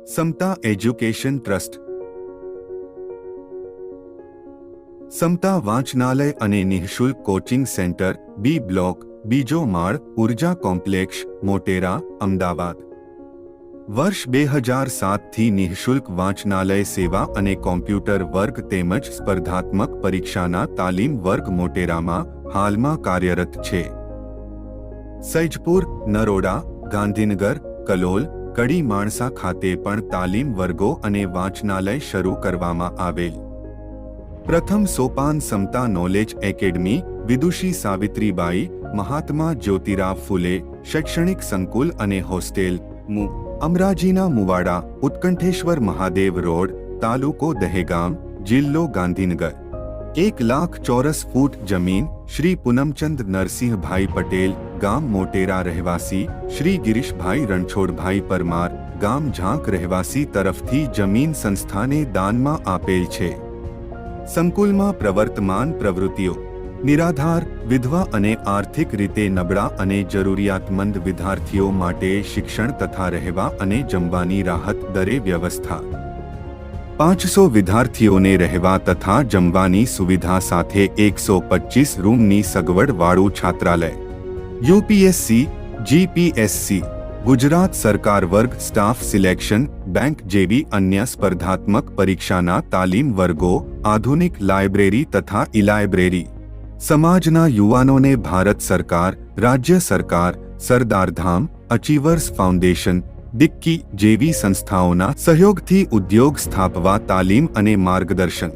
સમતા education trust સમતા વાંચનાલય અને નિઃશુલ્ક coaching centre બી block બીજો માળ ઉર્જા કોમ્પ્લેક્સ મોટેરા અમદાવાદ વર્ષ 2007થી નિઃશુલ્ક વાંચનાલય સેવા અને કોમ્પ્યુટર વર્ગ તેમજ સ્પર્ધાત્મક પરીક્ષાના તાલીમ વર્ગ મોટેરામાં હાલમાં કાર્યરત છે। સૈજપુર નરોડા ગાંધીનગર કલોલ કડી માણસા ખાતે પણ તાલીમ વર્ગો અને વાંચનાલય શરૂ કરવામાં આવેલ। પ્રથમ સોપાન સમતા નોલેજ એકેડમી વિદુષી સાવિત્રીબાઈ મહાત્મા જ્યોતિરાવ ફૂલે શૈક્ષણિક સંકુલ અને હોસ્ટેલ અમરાજીના મુવાડા ઉત્કંઠેશ્વર મહાદેવ રોડ તાલુકો દહેગામ જિલ્લો ગાંધીનગર 1 લાખ ચોરસ ફૂટ જમીન શ્રી પૂનમચંદ નરસિંહભાઈ પટેલ ગામ મોટેરા રહેવાસી શ્રી ગિરીશભાઈ રણછોડભાઈ પરમાર ગામ ઝાંક રહેવાસી તરફથી જમીન સંસ્થાને દાનમાં આપેલ છે। સંકુલમાં પ્રવર્તમાન પ્રવૃત્તિઓ નિરાધાર વિધવા અને આર્થિક રીતે નબળા અને જરૂરિયાતમંદ વિદ્યાર્થીઓ માટે શિક્ષણ તથા રહેવા અને જમવાની રાહત દરે વ્યવસ્થા 500 વિદ્યાર્થીઓને રહેવા તથા જમવાની સુવિધા સાથે 125 રૂમની સગવડવાળું છાત્રાલય યુપીએસસી જીપીએસસી ગુજરાત સરકાર વર્ગ સ્ટાફ સિલેક્શન બેંક જેવી અન્ય સ્પર્ધાત્મક પરીક્ષાના તાલીમ વર્ગો આધુનિક લાઇબ્રેરી તથા ઈ-લાઇબ્રેરી સમાજના યુવાનોને ભારત સરકાર રાજ્ય સરકાર સરદારધામ અચીવર્સ ફાઉન્ડેશન ડિક્કી જેવી સંસ્થાઓના સહયોગથી ઉદ્યોગ સ્થાપવા તાલીમ અને માર્ગદર્શન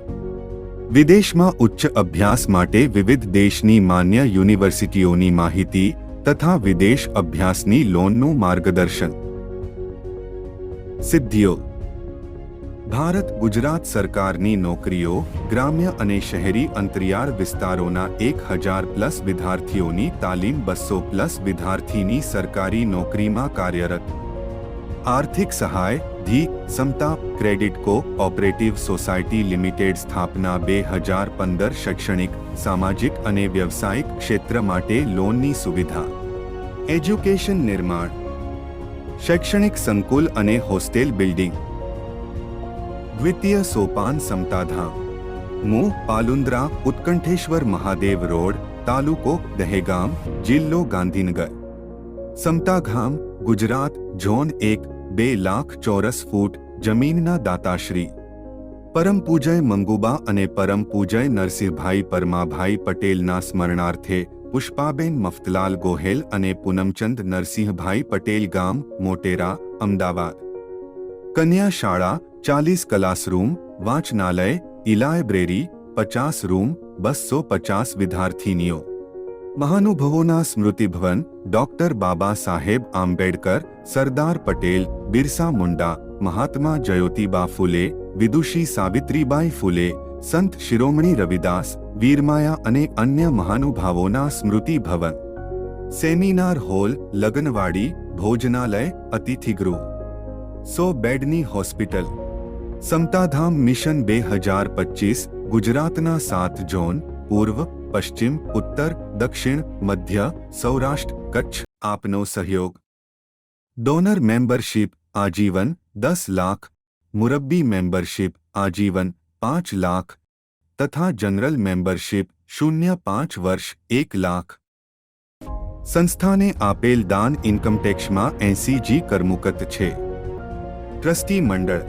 વિદેશમાં ઉચ્ચ અભ્યાસ માટે વિવિધ દેશની માન્ય યુનિવર્સિટીઓની માહિતી તથા વિદેશ અભ્યાસની લોનનું માર્ગદર્શન સિદ્ધિઓ ભારત ગુજરાત સરકારની નોકરીઓ ગ્રામ્ય અને શહેરી અંતરિયાળ વિસ્તારોના 1000+ વિદ્યાર્થીઓની તાલીમ 200+ વિદ્યાર્થીની સરકારી નોકરીમાં કાર્યરત આર્થિક સહાય the Samata credit cooperative society limited સ્થાપના 2015 શૈક્ષણિક સામાજિક અને વ્યવસાયિક ક્ષેત્ર માટે લોનની સુવિધા એજ્યુકેશન નિર્માણ શૈક્ષણિક સંકુલ અને હોસ્ટેલ બિલ્ડિંગ દ્વિતીય સોપાન સમતાધામ મું પાલુંદ્રા ઉત્કંઠેશ્વર મહાદેવ રોડ તાલુકો દહેગામ જિલ્લો ગાંધીનગર સમતાધામ ગુજરાત ઝોન 1 2 લાખ ચોરસ ફૂટ જમીનના દાતાશ્રી પરમ પૂજય મંગુબા અને પરમ પૂજય નરસિંહભાઈ પરમાભાઈ પટેલના સ્મરણાર્થે પુષ્પાબેન મફતલાલ ગોહેલ અને પૂનમચંદ નરસિંહભાઈ પટેલ ગામ મોટેરા અમદાવાદ કન્યા શાળા 40 classroom વાંચનાલય ઈ-લાઇબ્રેરી 50 room 250 વિદ્યાર્થીનીઓ મહાનુભવોના સ્મૃતિભવન doctor Baba Saheb Ambedkar Sardar Patel Birsa Munda મહાત્મા જ્યોતિબા ફૂલે વિદુષી સાવિત્રીબાઈ ફૂલે સંત શિરોમણી રવિદાસ વીરમાયા અને અન્ય મહાનુભાવોના સ્મૃતિ ભવન સેમિનાર હોલ લગ્નવાડી ભોજનાલય અતિથિગૃહ 100 બેડની હોસ્પિટલ સમતાધામ મિશન 2025 ગુજરાતના 7 ઝોન પૂર્વ પશ્ચિમ ઉત્તર દક્ષિણ મધ્ય સૌરાષ્ટ્ર કચ્છ આપનો સહયોગ ડોનર મેમ્બરશિપ આજીવન 10 લાખ મુરબ્બી મેમ્બરશિપ આજીવન 5 લાખ તથા જનરલ મેમ્બરશિપ 0.5 વર્ષ 1 લાખ સંસ્થાને આપેલ દાન ઇન્કમટેક્સમાં 80G કરમુક્ત છે ટ્રસ્ટી મંડળ